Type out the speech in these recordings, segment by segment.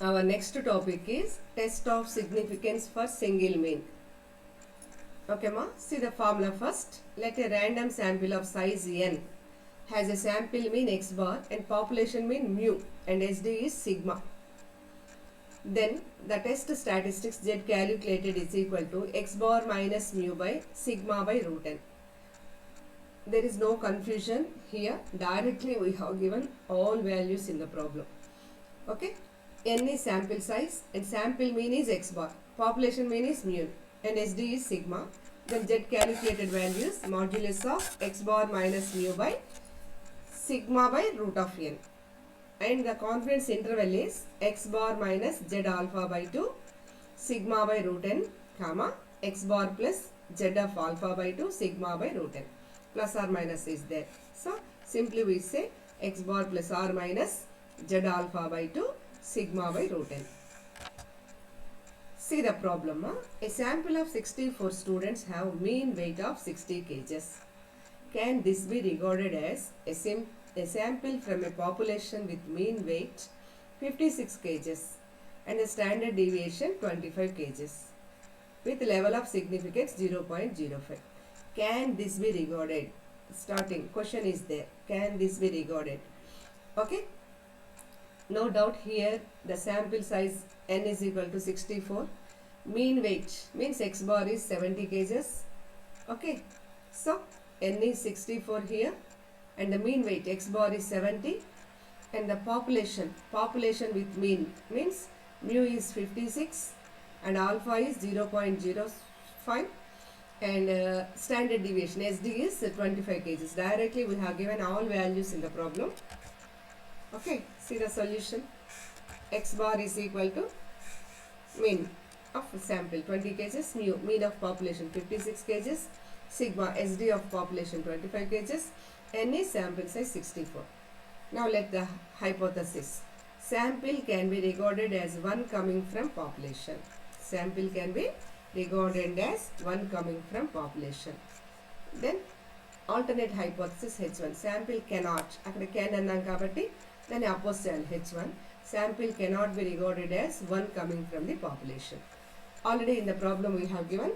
Our next topic is test of significance for single mean. Okay ma, see the formula first. Let a random sample of size n has a sample mean x bar and population mean mu and SD is sigma. Then the test statistics z calculated is equal to x bar minus mu by sigma by root n. There is no confusion here. Directly we have given all values in the problem. Okay. N is sample size and sample mean is x bar. Population mean is mu and SD is sigma. Then Z calculated values modulus of x bar minus mu by sigma by root of n. And the confidence interval is x bar minus Z alpha by 2 sigma by root n comma x bar plus Z of alpha by 2 sigma by root n. Plus or minus is there. So simply we say x bar plus r minus Z alpha by 2 sigma by root n. See the problem. A sample of 64 students have mean weight of 60 kgs. Can this be regarded as a sample from a population with mean weight 56 kgs and a standard deviation 25 kgs with level of significance 0.05? Can this be regarded? Starting question is there. Can this be regarded? Okay. No doubt here the sample size n is equal to 64. Mean weight means x bar is 70 kgs. Okay. So n is 64 here and the mean weight x bar is 70 and the population with mean means mu is 56 and alpha is 0.05 and standard deviation SD is 25 kgs. Directly we have given all values in the problem. Okay, see the solution. X bar is equal to mean of sample 20 kgs, mu mean of population 56 kgs, sigma SD of population 25 kgs, n is sample size 64. Now let the hypothesis. Sample can be regarded as one coming from population. Sample can be regarded as one coming from population. Then alternate hypothesis H1. Sample cannot. అక్కడ can అన్నాం కాబట్టి దాన్ని oppose చేయాలి H1. Sample cannot be regarded as one coming from the population. Already in the problem we have given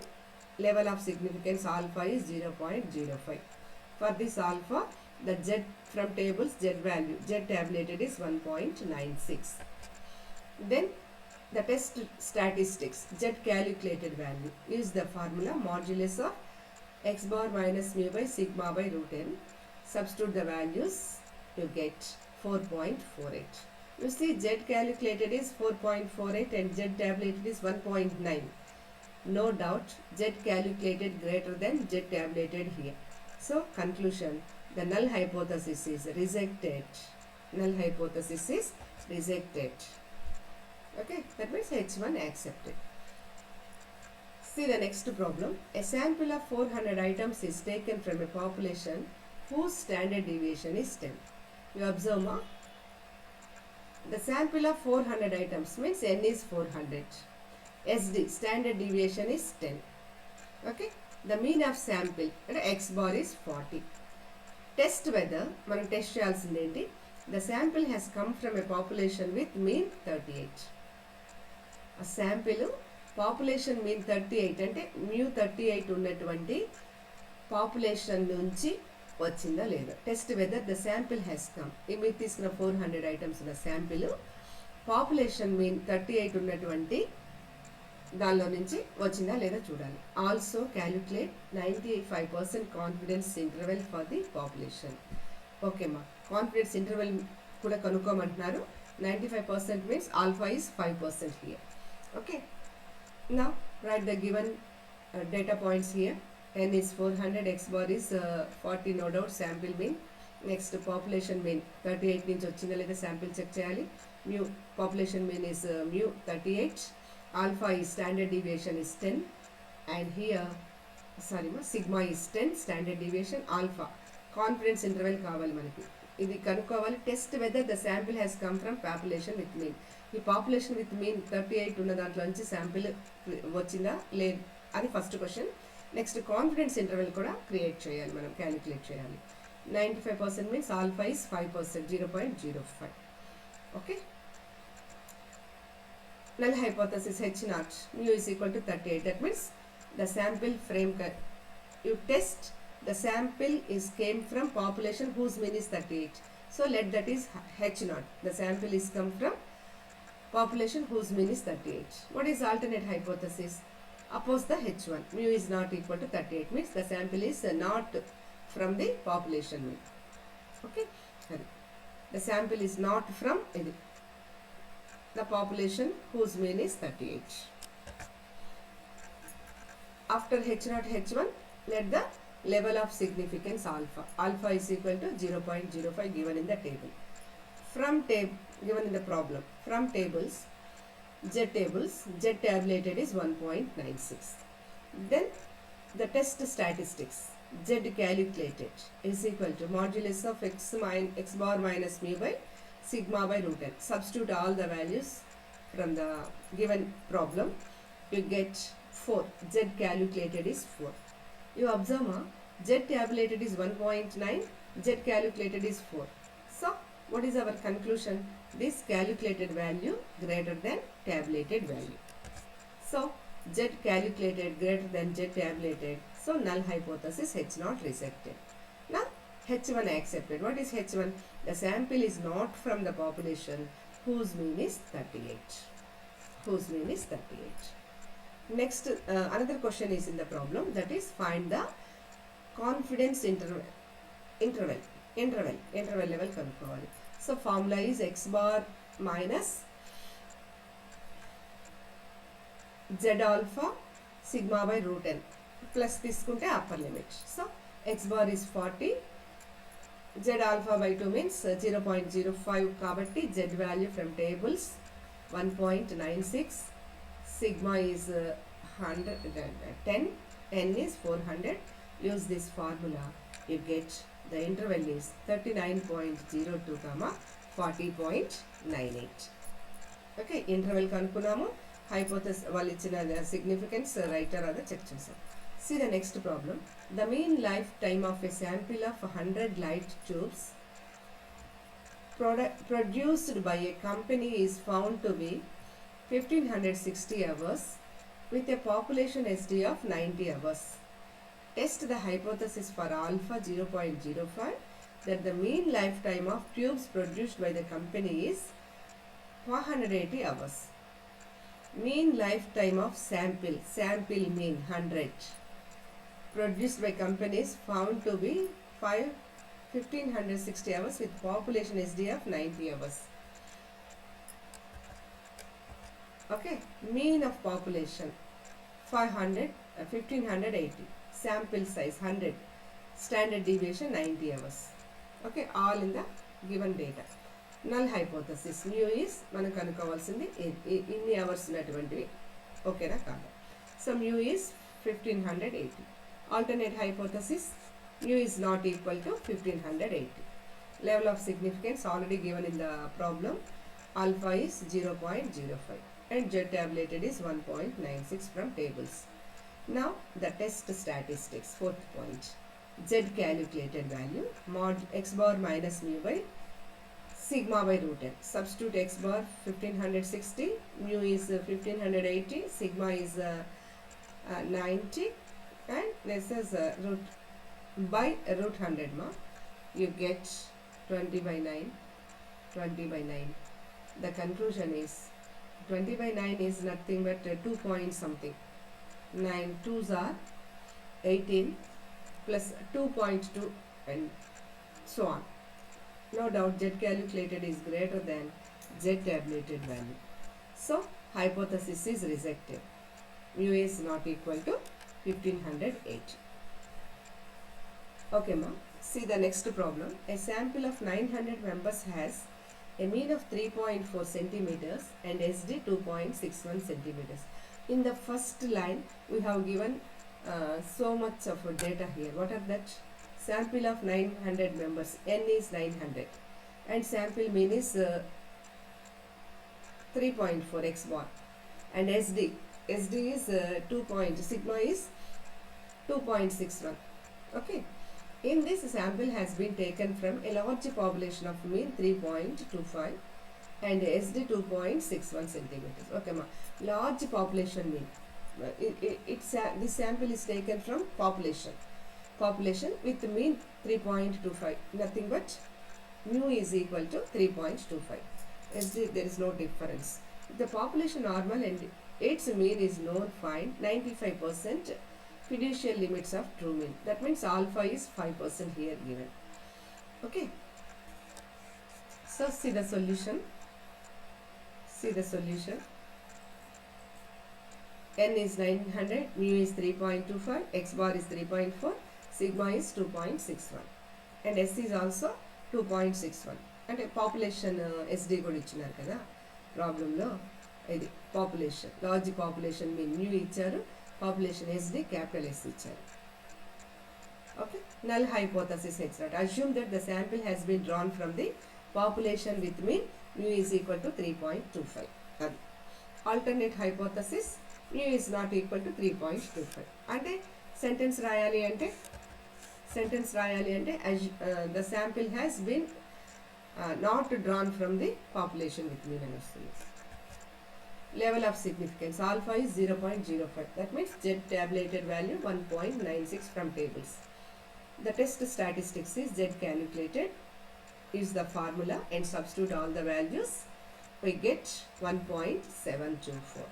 level of significance alpha is 0.05. For this alpha, the Z from tables Z value, Z tabulated is 1.96. Then the test statistics Z calculated value is the formula modulus of x bar minus mu by sigma by root n. Substitute the values, you get 4.48. You see Z calculated is 4.48 and Z tabulated is 1.9. No doubt Z calculated greater than Z tabulated here. So conclusion, the null hypothesis is rejected. Null hypothesis is rejected. Okay, that means H1 accepted. See the next problem. A sample of 400 items is taken from a population whose standard deviation is 10. You observe, ma? The sample of 400 items means n is 400. SD, standard deviation is 10. Okay. The mean of sample, x bar is 40. Test whether, మనం test చేయాల్సింది ఏంటి? The sample has come from a population with mean 38. A sample population mean 38 అంటే mu 38 ఉన్నటువంటి population నుంచి వచ్చిందా లేదా? Test whether the sample has come. ఈ మీరు తీసుకున్న 400 ఐటమ్స్ ఉన్న శాంపిల్ పాపులేషన్ మీన్ 38 ఉన్నటువంటి దానిలో నుంచి వచ్చిందా లేదా చూడాలి. Also calculate 95% confidence interval for the population. ఓకేమ్మా, కాన్ఫిడెన్స్ ఇంటర్వెల్ కూడా కనుక్కోమంటున్నారు. 95% means alpha is 5% here. Okay, now write the given data points here. n is 400, x bar is 40, no doubt sample mean. Next population mean 38 నుంచి వచ్చిందా లేదా sample check చేయాలి. mu population mean is mu 38, alpha is standard deviation is 10 and here sigma is 10, standard deviation alpha. Confidence interval కావాలి మనకి, ఇది కనుక్కోవాలి. Test whether the sample has come from population with mean. ఈ population with mean 38 ఉన్న దాంట్లో నుంచి sample వచ్చిందా లేదు అది first question. Next confidence interval కూడా క్రియేట్ చేయాలి, మనం క్యాలిక్యులేట్ చేయాలి. 95% means alpha is 5%, 0.05. Okay, Null hypothesis H naught mu is equal to 38. That means the sample frame you test the sample is came from population whose mean is 38. So let that is H naught. The sample is come from population whose mean is 38. What is alternate hypothesis? Oppose the H1. Mu is not equal to 38 means the sample is not from the population mean. Okay. The sample is not from the population whose mean is 38. After H0 H1, let the level of significance alpha. Alpha is equal to 0.05 given in the table. From given in the problem. From tables, Z tabulated is 1.96. Then the test statistics. Z calculated is equal to modulus of x bar minus mu by sigma by root n. Substitute all the values from the given problem. You get 4. Z calculated is 4. You observe Z tabulated is 1.9. Z calculated is 4. So what is our conclusion? This calculated value greater than tabulated value. So Z calculated greater than Z tabulated. So null hypothesis H0 rejected. Now H1 accepted. What is H1? The sample is not from the population whose mean is 38. Whose mean is 38. Next, another question is in the problem, that is find the confidence interval level కనుక్కోవాలి. So formula is x bar minus z alpha sigma by root n plus తీసుకుంటే upper limit. So x bar is 40, z alpha by 2 means 0.05 కాబట్టి z value from tables 1.96, sigma is 10, n is 400. Use this formula, you get the interval is 39.02 comma 40.98. Okay, interval కనుక్కున్నాము. Hypothesis వాళ్ళు ఇచ్చిన significance writer అదే check చేసాం. See the next problem. The mean lifetime of a sample of 100 light tubes produced by a company is found to be 1560 hours with a population SD of 90 hours. Test the hypothesis for alpha 0.05 that the mean lifetime of tubes produced by the company is 480 hours. Mean lifetime of sample mean 100 produced by companies found to be 1560 hours with population SD of 90 hours. Okay, mean of population 1580, sample size 100, standard deviation 90 hours. Okay, all in the given data. Null hypothesis mu is మనం కనుక్కోవాల్సింది ఇన్ని hours ఉన్నటువంటివి ఓకేనా కాదు. So mu is 1580. Alternate hypothesis mu is not equal to 1580. Level of significance already given in the problem. Alpha is 0.05 and Z tabulated is 1.96 from tables. Now the test statistics, fourth point. Z calculated value mod x bar minus mu by sigma by root n. Substitute x bar 1560, mu is 1580, sigma is 90 and this is root by root 100 ma. You get 20 by 9, 20 by 9. The conclusion is 20 by 9 is nothing but 2 point something. 9 2s are 18 plus 2.2 and so on. No doubt Z calculated is greater than Z tabulated value. So hypothesis is rejected. Mu is not equal to 1580. Okay ma, see the next problem. A sample of 900 members has a mean of 3.4 centimeters and SD 2.61 centimeters. In the first line we have given so much of data here. What are that? Sample of 900 members, n is 900 and sample mean is 3.4 x bar and SD is 2. Sigma is 2.61. Okay, in this sample has been taken from a large population of mean 3.25 and SD 2.61 centimeters. Okay, ma. Large population mean. This sample is taken from population with mean 3.25, nothing but mu is equal to 3.25. SD, there is no difference. The population normal and its mean is known, find 95% fiducial limits of true mean. That means alpha is 5% here given. Okay, so see the solution. N is 900, mu is 3.25, x bar is 3.4, sigma is 2.61, and S is also 2.61. అంటే population SD కూడా ఇచ్చినారు కదా ప్రాబ్లంలో. ఇది population, large population mean new ఇచ్చారు, population SD capital S ఇచ్చారు. Okay, null hypothesis H naught. Assume that the sample has been drawn from the population with mean mu is equal to 3.25. అది alternate hypothesis, mu is not equal to 3.25. అంటే sentence రాయాలి అంటే the sample has been not drawn from the population with mean అని వస్తుంది. Level of significance, alpha is 0.05. That means Z tabulated value 1.96 from tables. The test statistics is Z calculated is the formula and substitute all the values. We get 1.724.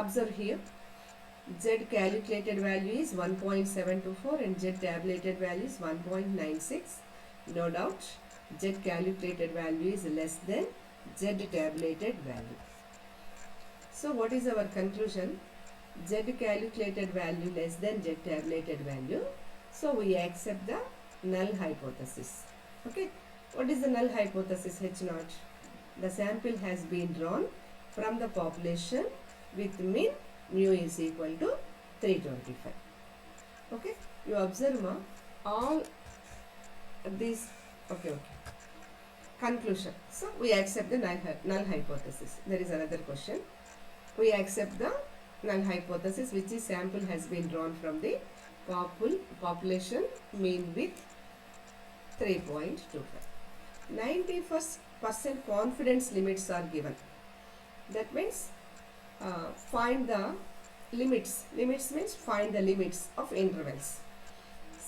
Observe here, Z calculated value is 1.724 and Z tabulated value is 1.96. No doubt, Z calculated value is less than Z tabulated value. So what is our conclusion? Z calculated value less than Z tabulated value. So we accept the null hypothesis. Okay, what is the null hypothesis H naught? The sample has been drawn from the population with mean mu is equal to 325. Okay, you observe ma, all these. Okay. Conclusion. So we accept the null hypothesis. There is another question. We accept the null hypothesis, which is sample has been drawn from the population mean with 3.25. 91% confidence limits are given. That means find the limits. Limits means find the limits of intervals.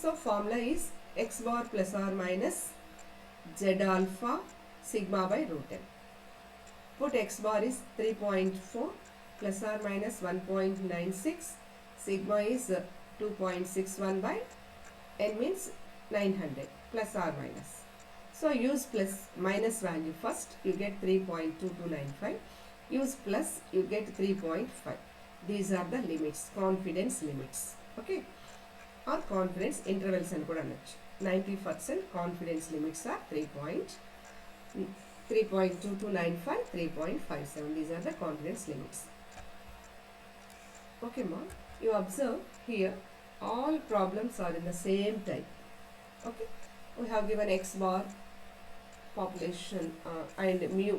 So formula is x bar plus or minus Z alpha sigma by root n. Put x bar is 3.4 plus or minus 1.96. Sigma is 2.61 by n means 900 plus or minus. So use plus minus value first, you get 3.2295. Use plus, you get 3.5. These are the limits, confidence limits. Okay, or confidence intervals and kuda anachchu. 90% confidence limits are 3.2295, 3.57. These are the confidence limits. Okay ma, you observe here all problems are in the same type. Okay, we have given x bar, population and mu,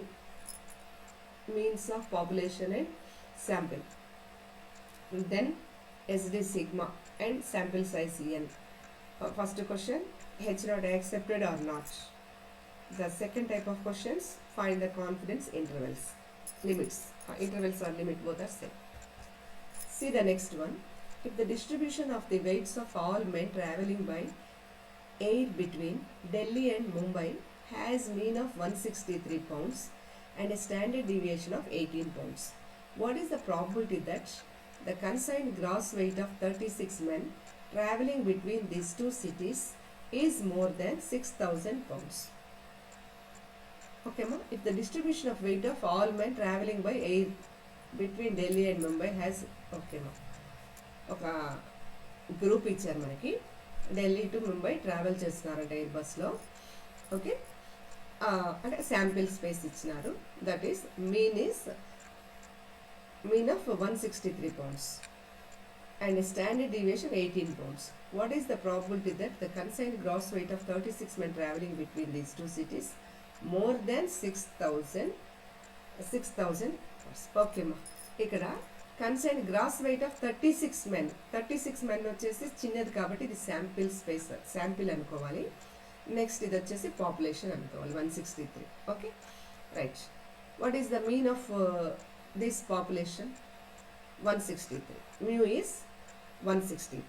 means of population and sample, then SD sigma and sample size n. First question, H naught accepted or not. The second type of questions, find the confidence intervals, limits. Intervals or limit, both are same. See the next one. If the distribution of the weights of all men traveling by air between Delhi and Mumbai has mean of 163 pounds and a standard deviation of 18 pounds, what is the probability that the consigned gross weight of 36 men traveling between these two cities is more than 6,000 pounds? Okay ma, if the distribution of weight of all men traveling by air between Delhi and Mumbai has, okay ma, ఒక group ఇచ్చారు మనకి, Delhi to Mumbai travel చేస్తున్నారంట air బస్లో. Okay, అంటే sample space ఇచ్చినారు. That is mean of 163 pounds and standard deviation 18 pounds. What is the probability that the consigned gross weight of 36 men traveling between these two cities more than 6,000 pounds? Okay మా, ఇక్కడ consign gross weight of 36 men వచ్చేసి చిన్నది కాబట్టి ఇది sample space, sample అనుకోవాలి. Next ఇది వచ్చేసి population అనుకోవాలి 163. Okay, Right. What is the mean of this population? 163. Mu is 163.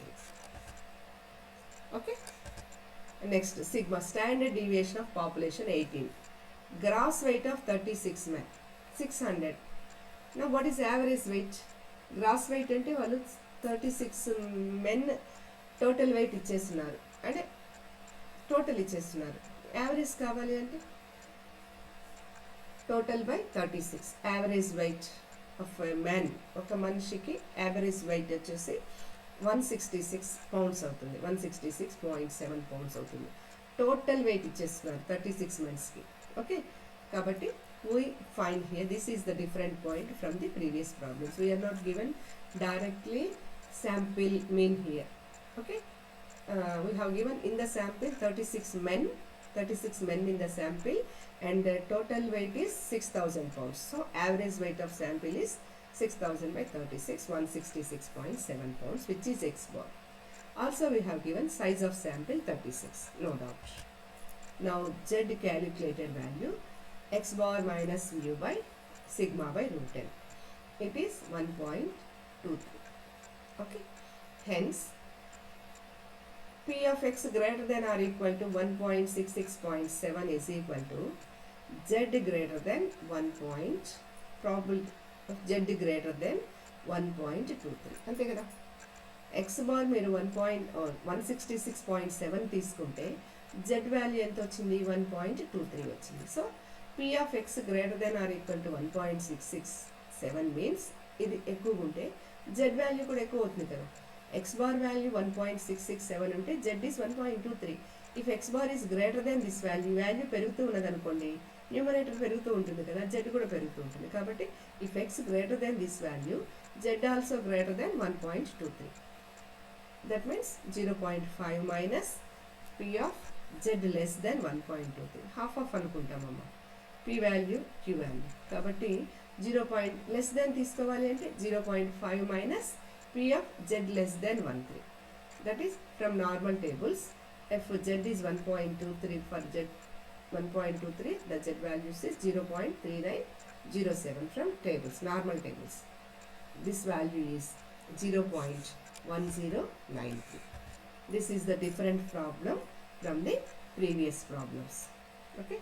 Okay. Next, sigma, standard deviation of population 18. Gross weight of 36 men, 600. Now what is average weight? Gross weight అంటే వాళ్ళు 36 men total weight ఇచ్చేస్తున్నారు, అంటే total ఇచ్చేస్తున్నారు. Average కావాలి అంటే total by 36. Average weight of man, ఒక మనిషికి average wait వచ్చేసి 166 పౌండ్స్ అవుతుంది, 166.7 పౌండ్స్ అవుతుంది. టోటల్ వెయిట్ ఇచ్చేస్తున్నారు 36 మెన్స్కి. ఓకే, కాబట్టి we find here, this is the different point from the previous problems. We are not given directly sample mean here. Okay, we have given in the sample 36 men in the sample, and the total weight is 6000 pounds. So average weight of sample is 6000 by 36, 166.7 pounds, which is x bar. Also we have given size of sample 36, no doubt. Now z calculated value, x bar minus mu by sigma by root n. It is 1.23. Okay, hence p of x greater than or equal to 1.66.7 is equal to z greater than 1. Probability of z greater than 1.23. అంతే కదా. x bar మీరు 166.7 తీసుకుంటే z value ఎంత వచ్చింది? 1.23 వచ్చింది. So p of x greater than or equal to 1.667 means ఇది ఎక్కువ ఉంటే z వాల్యూ కూడా ఎక్కువ అవుతుంది కదా. x bar value 1.667 ఉంటే z is 1.23. if x bar is greater than this value, value పెరుగుతూ ఉన్నది అనుకోండి, న్యూమరేటర్ పెరుగుతూ ఉంటుంది కదా, z కూడా పెరుగుతూ ఉంటుంది. కాబట్టి if x greater than this value, z also greater than 1.23. that means 0.5 minus p of z less than 1.23. half of అనుకుంటామమ్మా, p value q value. కాబట్టి 0. less than తీసుకోవాలి అంటే 0.5 minus p of z less than 1.3. that is from normal tables. if z is 1.23, for z 1.23, the z values is 0.3907 from tables, normal tables. This value is 0.1093. This is the different problem from the previous problems. Okay.